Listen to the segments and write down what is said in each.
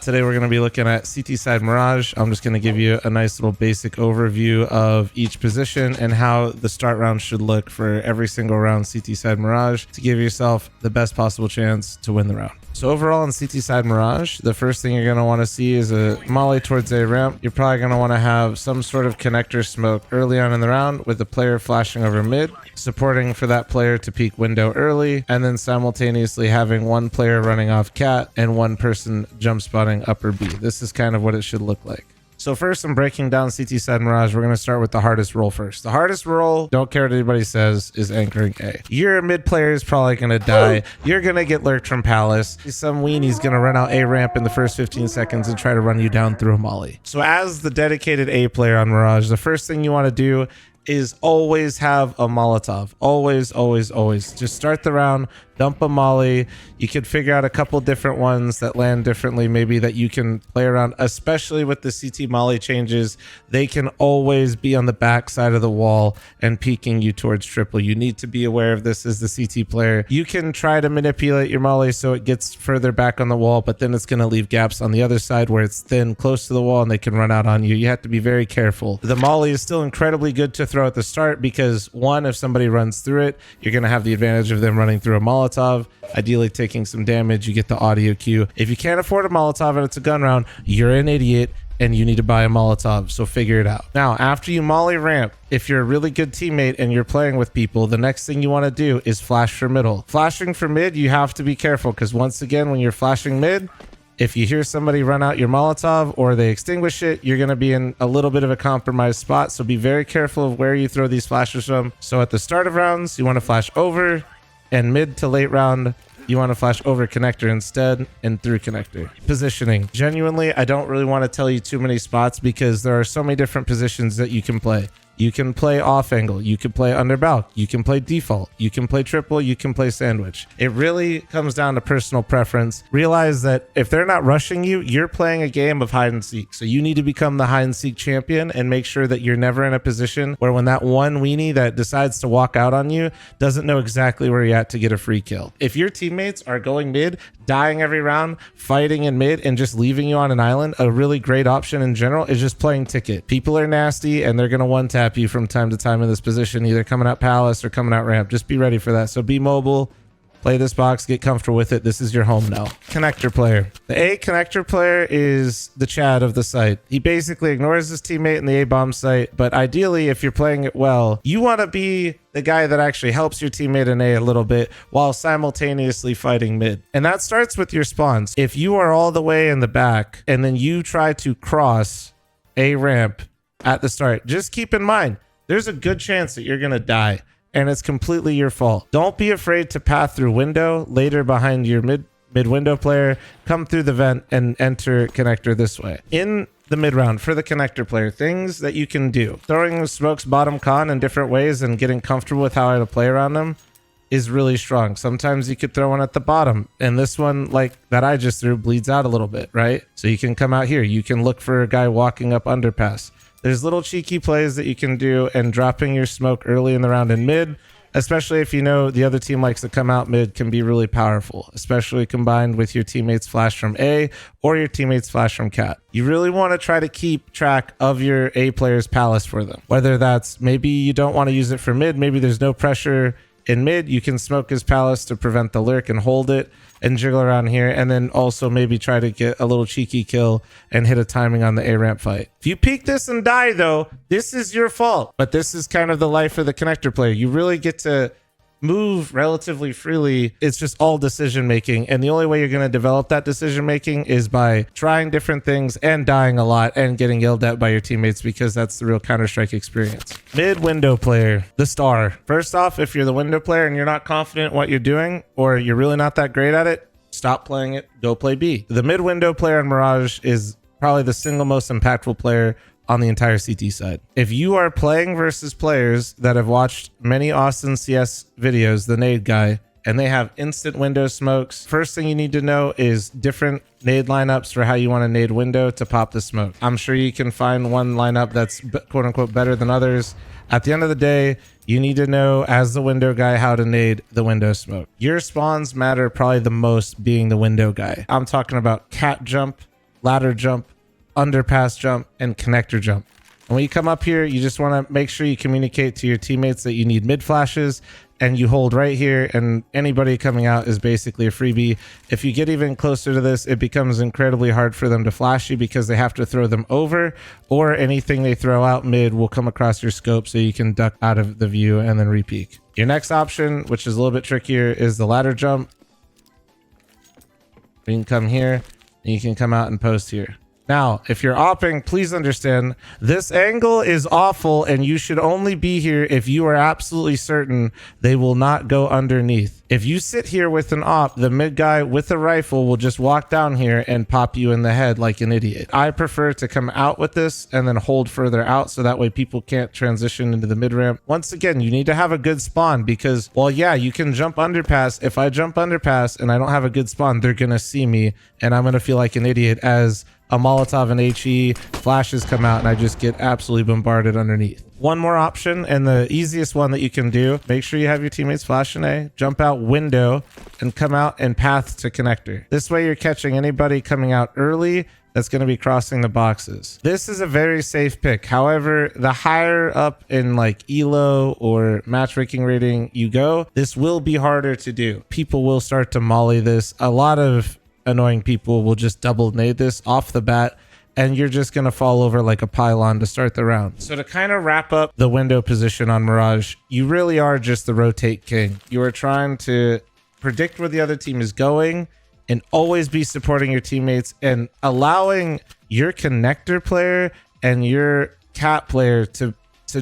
Today we're going to be looking at CT Side Mirage. I'm just going to give you a nice little basic overview of each position and how the start round should look for every single round CT Side Mirage to give yourself the best possible chance to win the round. So overall in CT Side Mirage, the first thing you're going to want to see is a molly towards a ramp. You're probably going to want to have some sort of connector smoke early on in the round with the player flashing over mid, supporting for that player to peek window early, and then simultaneously having one player running off cat and one person jump spotting upper B. This is kind of what it should look like. So first, I'm breaking down CT Side Mirage. We're going to start with the hardest role first. The hardest role, don't care what anybody says, is anchoring A. Your mid player is probably going to die. You're going to get lurked from Palace. Some weenie's going to run out A ramp in the first 15 seconds and try to run you down through a molly. So as the dedicated A player on Mirage, the first thing you want to do is always have a Molotov. Always, always, always. Just start the round, dump a molly. You could figure out a couple different ones that land differently, maybe that you can play around, especially with the CT molly changes. They can always be on the back side of the wall and peeking you towards triple. You need to be aware of this as the CT player. You can try to manipulate your molly so it gets further back on the wall, but then it's going to leave gaps on the other side where it's thin, close to the wall, and they can run out on you. You have to be very careful. The molly is still incredibly good to throw at the start because, one, if somebody runs through it, you're going to have the advantage of them running through a Molotov, ideally taking some damage. You get the audio cue. If you can't afford a Molotov and it's a gun round, you're an idiot and you need to buy a Molotov, so figure it out. Now, after you molly ramp, if you're a really good teammate and you're playing with people, the next thing you want to do is flash for middle. Flashing for mid, you have to be careful because once again, when you're flashing mid, if you hear somebody run out your Molotov or they extinguish it, you're going to be in a little bit of a compromised spot. So be very careful of where you throw these flashes from. So at the start of rounds, you want to flash over, and mid to late round, you want to flash over connector instead and through connector. Positioning. Genuinely, I don't really want to tell you too many spots because there are so many different positions that you can play. You can play off angle, you can play under balk, you can play default, you can play triple, you can play sandwich. It really comes down to personal preference. Realize that if they're not rushing you, you're playing a game of hide and seek. So you need to become the hide and seek champion and make sure that you're never in a position where when that one weenie that decides to walk out on you doesn't know exactly where you're at to get a free kill. If your teammates are going mid, dying every round, fighting in mid, and just leaving you on an island, a really great option in general is just playing ticket. People are nasty and they're going to one-tap you from time to time in this position, either coming out Palace or coming out ramp. Just be ready for that. So be mobile, play this box, get comfortable with it. This is your home now. Connector player. The A connector player is the Chad of the site. He basically ignores his teammate in the A bomb site, but ideally, if you're playing it well, you want to be the guy that actually helps your teammate in A a little bit while simultaneously fighting mid. And that starts with your spawns. If you are all the way in the back and then you try to cross A ramp at the start, just keep in mind, there's a good chance that you're going to die and it's completely your fault. Don't be afraid to path through window later behind your mid window player, come through the vent and enter connector this way. In the mid round for the connector player, things that you can do. Throwing smokes bottom con in different ways and getting comfortable with how to play around them is really strong. Sometimes you could throw one at the bottom, and this one, like that I just threw, bleeds out a little bit, right? So you can come out here. You can look for a guy walking up underpass. There's little cheeky plays that you can do, and dropping your smoke early in the round in mid, especially if you know the other team likes to come out mid, can be really powerful, especially combined with your teammates flash from A or your teammates flash from cat. You really want to try to keep track of your A player's Palace for them. Whether that's maybe you don't want to use it for mid, maybe there's no pressure in mid, you can smoke his Palace to prevent the lurk and hold it and jiggle around here, and then also maybe try to get a little cheeky kill and hit a timing on the A ramp fight. If you peek this and die though, this is your fault, but this is kind of the life of the connector player. You really get to move relatively freely. It's just all decision making, and the only way you're going to develop that decision making is by trying different things and dying a lot and getting yelled at by your teammates, because that's the real Counter-Strike experience. Mid window player, the star. First off, if you're the window player and you're not confident in what you're doing, or you're really not that great at it, stop playing it, go play B. The mid window player in Mirage is probably the single most impactful player on the entire CT side. If you are playing versus players that have watched many Austin CS videos, the nade guy, and they have instant window smokes, first thing you need to know is different nade lineups for how you want to nade window to pop the smoke. I'm sure you can find one lineup that's quote unquote better than others. At the end of the day, you need to know as the window guy how to nade the window smoke. Your spawns matter probably the most being the window guy. I'm talking about cat jump ladder jump, underpass jump, and connector jump. And when you come up here, you just want to make sure you communicate to your teammates that you need mid flashes, and you hold right here, and anybody coming out is basically a freebie. If you get even closer to this, it becomes incredibly hard for them to flash you because they have to throw them over, or anything they throw out mid will come across your scope so you can duck out of the view and then re-peek. Your next option, which is a little bit trickier, is the ladder jump. You can come here and you can come out and post here. Now, if you're opping, please understand this angle is awful, and you should only be here if you are absolutely certain they will not go underneath. If you sit here with an op, the mid guy with a rifle will just walk down here and pop you in the head like an idiot. I prefer to come out with this and then hold further out so that way people can't transition into the mid ramp. Once again, you need to have a good spawn because, well, yeah, you can jump underpass. If I jump underpass and I don't have a good spawn, they're going to see me and I'm going to feel like an idiot as a Molotov and HE flashes come out and I just get absolutely bombarded underneath. One more option, and the easiest one that you can do, make sure you have your teammates flash an A, jump out window, and come out and path to connector. This way you're catching anybody coming out early that's going to be crossing the boxes. This is a very safe pick. However, the higher up in like elo or matchmaking rating you go, this will be harder to do. People will start to molly this. A lot of annoying people will just double nade this off the bat, and you're just going to fall over like a pylon to start the round. So to kind of wrap up the window position on Mirage, you really are just the rotate king. You are trying to predict where the other team is going and always be supporting your teammates and allowing your connector player and your cat player to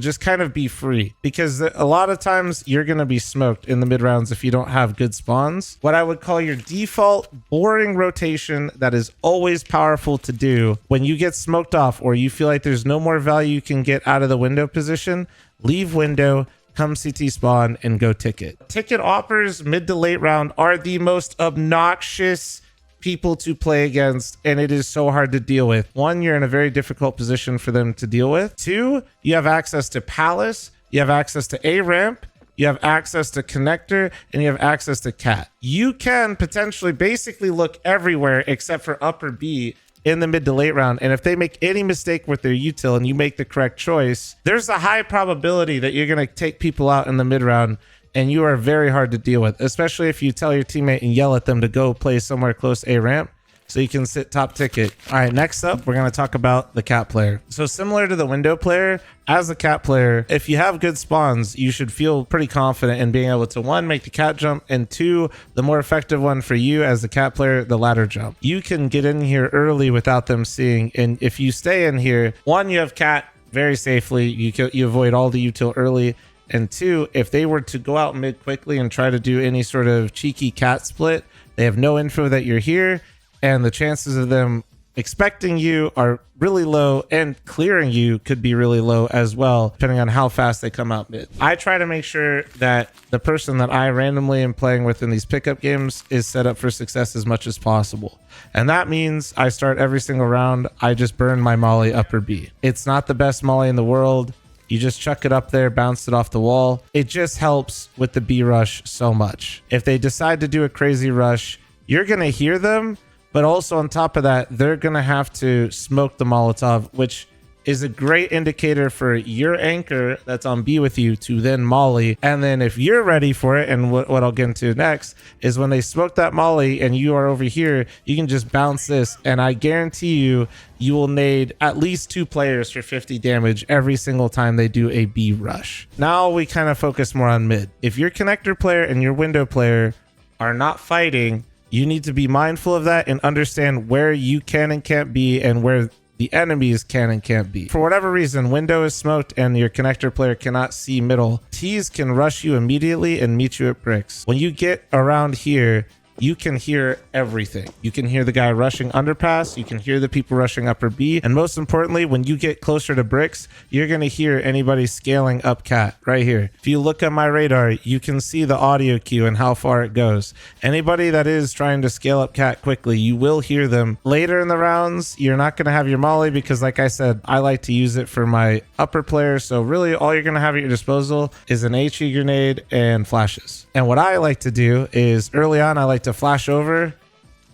just kind of be free, because a lot of times you're going to be smoked in the mid rounds if you don't have good spawns. What I would call your default boring rotation that is always powerful to do when you get smoked off or you feel like there's no more value you can get out of the window position, leave window, come CT spawn and go ticket. Ticket offers mid to late round are the most obnoxious people to play against, and it is so hard to deal with. One, you're in a very difficult position for them to deal with. Two, you have access to Palace, you have access to A ramp, you have access to connector, and you have access to cat. You can potentially basically look everywhere except for upper B in the mid to late round, and if they make any mistake with their util and you make the correct choice, there's a high probability that you're going to take people out in the mid round, and you are very hard to deal with, especially if you tell your teammate and yell at them to go play somewhere close A ramp so you can sit top ticket. All right, next up, we're going to talk about the cat player. So similar to the window player, as a cat player, if you have good spawns, you should feel pretty confident in being able to, one, make the cat jump, and two, the more effective one for you as the cat player, the ladder jump. You can get in here early without them seeing, and if you stay in here, one, you have cat very safely, you avoid all the util early, and two, if they were to go out mid quickly and try to do any sort of cheeky cat split, they have no info that you're here, and the chances of them expecting you are really low, and clearing you could be really low as well, depending on how fast they come out mid. I try to make sure that the person that I randomly am playing with in these pickup games is set up for success as much as possible. And that means I start every single round, I just burn my molly upper B. It's not the best molly in the world. You just chuck it up there, bounce it off the wall. It just helps with the B rush so much. If they decide to do a crazy rush, you're going to hear them, but also on top of that, they're going to have to smoke the Molotov, which is a great indicator for your anchor that's on B with you to then molly. And then if you're ready for it, and what I'll get into next is when they smoke that molly and you are over here, you can just bounce this, and I guarantee you, you will nade at least 2 players for 50 damage every single time they do a B rush. Now we kind of focus more on mid. If your connector player and your window player are not fighting, you need to be mindful of that and understand where you can and can't be and where the enemies can and can't be. For whatever reason, window is smoked and your connector player cannot see middle, T's can rush you immediately and meet you at bricks. When you get around here, you can hear everything. You can hear the guy rushing underpass, you can hear the people rushing upper B, and most importantly, when you get closer to bricks, you're going to hear anybody scaling up cat right here. If you look at my radar, you can see the audio cue and how far it goes. Anybody that is trying to scale up cat quickly, you will hear them. Later in the rounds, you're not going to have your molly because, like I said, I like to use it for my upper player, so really all you're going to have at your disposal is an HE grenade and flashes. And what I like to do is early on, I like to flash over,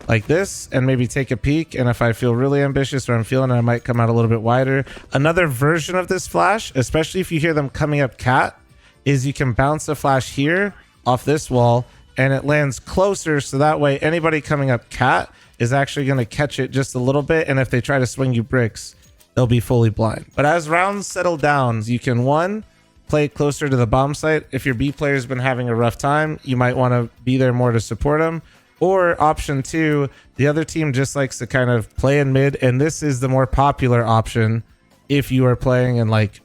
like this and maybe take a peek. And if I feel really ambitious or I'm feeling it, I might come out a little bit wider. Another version of this flash, especially if you hear them coming up cat, is you can bounce a flash here off this wall and it lands closer. So that way anybody coming up cat is actually going to catch it just a little bit. And if they try to swing you bricks, they'll be fully blind. But as rounds settle down, you can play closer to the bomb site. If your B player's been having a rough time, you might want to be there more to support them. Or option 2, the other team just likes to kind of play in mid. And this is the more popular option if you are playing in like,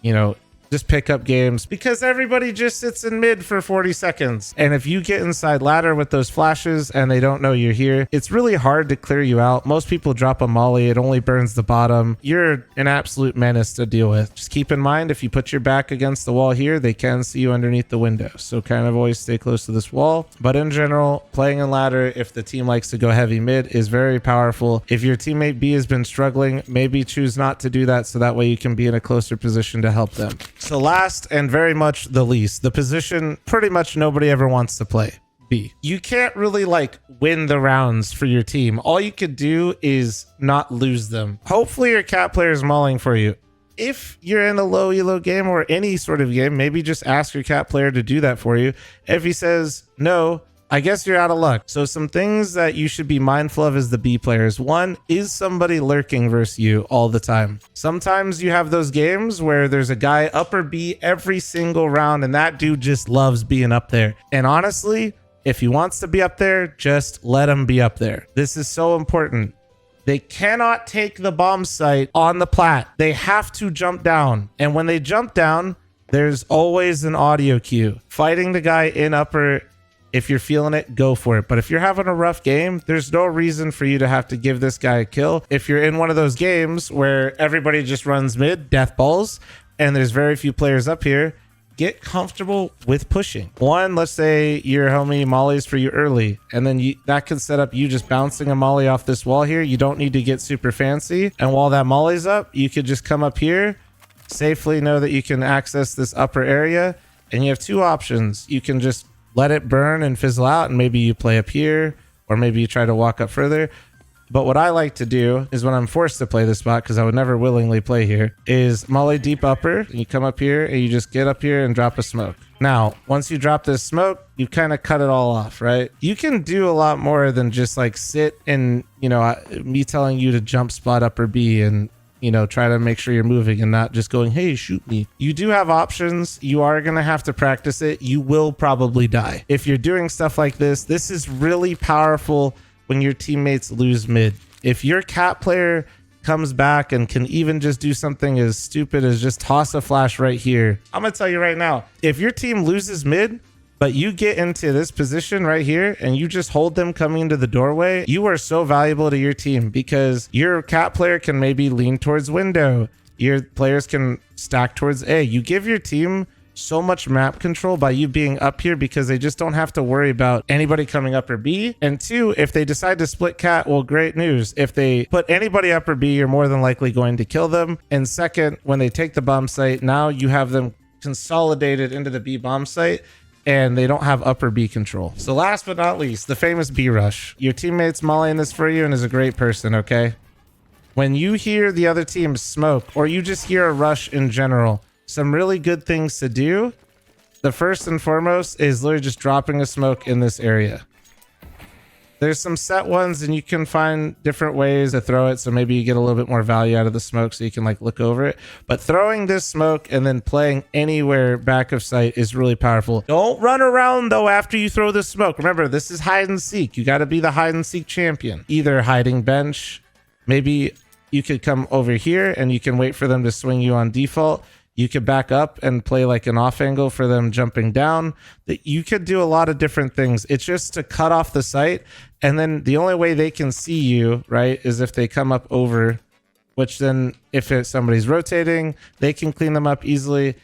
you know, just pick up games, because everybody just sits in mid for 40 seconds. And if you get inside ladder with those flashes and they don't know you're here, it's really hard to clear you out. Most people drop a molly. It only burns the bottom. You're an absolute menace to deal with. Just keep in mind, if you put your back against the wall here, they can see you underneath the window. So kind of always stay close to this wall. But in general, playing in ladder, if the team likes to go heavy mid, is very powerful. If your teammate B has been struggling, maybe choose not to do that, so that way you can be in a closer position to help them. So last and very much the least, the position pretty much nobody ever wants to play, B. You can't really like win the rounds for your team. All you could do is not lose them. Hopefully your cat player is mauling for you. If you're in a low elo game or any sort of game, maybe just ask your cat player to do that for you. If he says no, I guess you're out of luck. So some things that you should be mindful of as the B players. 1, is somebody lurking versus you all the time? Sometimes you have those games where there's a guy upper B every single round and that dude just loves being up there. And honestly, if he wants to be up there, just let him be up there. This is so important. They cannot take the bomb site on the plat. They have to jump down. And when they jump down, there's always an audio cue. Fighting the guy in upper, if you're feeling it, go for it. But if you're having a rough game, there's no reason for you to have to give this guy a kill. If you're in one of those games where everybody just runs mid, death balls, and there's very few players up here, get comfortable with pushing. 1, let's say your homie mollies for you early, and then that can set up you just bouncing a molly off this wall here. You don't need to get super fancy. And while that molly's up, you could just come up here, safely know that you can access this upper area. And you have 2 options. You can just let it burn and fizzle out, and maybe you play up here, or maybe you try to walk up further. But what I like to do is, when I'm forced to play this spot, because I would never willingly play here, is molly deep upper, and you come up here and you just get up here and drop a smoke. Now, once you drop this smoke, you kind of cut it all off, right? You can do a lot more than just like sit and, you know, me telling you to jump spot upper B and, you know, try to make sure you're moving and not just going, hey, shoot me. You do have options. You are going to have to practice it. You will probably die. If you're doing stuff like this, this is really powerful when your teammates lose mid. If your cat player comes back and can even just do something as stupid as just toss a flash right here, I'm going to tell you right now, if your team loses mid, but you get into this position right here and you just hold them coming into the doorway, you are so valuable to your team, because your cat player can maybe lean towards window. Your players can stack towards A. You give your team so much map control by you being up here, because they just don't have to worry about anybody coming up or B. And 2, if they decide to split cat, well, great news. If they put anybody up or B, you're more than likely going to kill them. And 2nd, when they take the bomb site, now you have them consolidated into the B bomb site, and they don't have upper B control. So last but not least, the famous B rush. Your teammate's mollying this for you and is a great person, okay? When you hear the other team smoke, or you just hear a rush in general, some really good things to do. The first and foremost is literally just dropping a smoke in this area. There's some set ones and you can find different ways to throw it, so maybe you get a little bit more value out of the smoke so you can like look over it. But throwing this smoke and then playing anywhere back of sight is really powerful. Don't run around though after you throw the smoke. Remember, this is hide and seek. You got to be the hide and seek champion. Either hiding bench, maybe you could come over here and you can wait for them to swing you on default. You could back up and play like an off angle for them jumping down. You could do a lot of different things. It's just to cut off the sight. And then the only way they can see you, right, is if they come up over, which then if somebody's rotating, they can clean them up easily.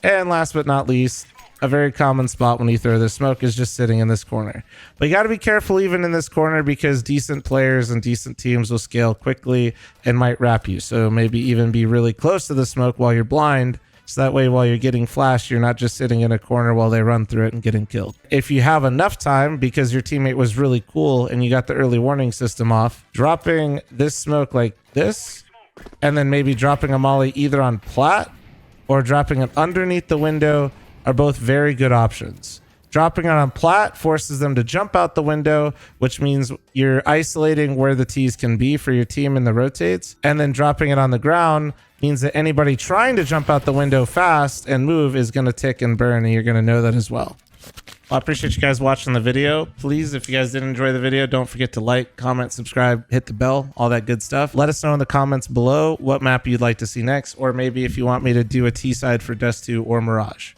And last but not least, a very common spot when you throw the smoke is just sitting in this corner. But you got to be careful even in this corner, because decent players and decent teams will scale quickly and might wrap you. So maybe even be really close to the smoke while you're blind So that way, while you're getting flashed, you're not just sitting in a corner while they run through it and getting killed. If you have enough time, because your teammate was really cool and you got the early warning system off, dropping this smoke like this, and then maybe dropping a molly either on plat or dropping it underneath the window are both very good options. Dropping it on plat forces them to jump out the window, which means you're isolating where the T's can be for your team in the rotates. And then dropping it on the ground means that anybody trying to jump out the window fast and move is going to tick and burn, and you're going to know that as well. I appreciate you guys watching the video. Please, if you guys did enjoy the video, don't forget to like, comment, subscribe, hit the bell, all that good stuff. Let us know in the comments below what map you'd like to see next, or maybe if you want me to do a T-side for Dust 2 or Mirage.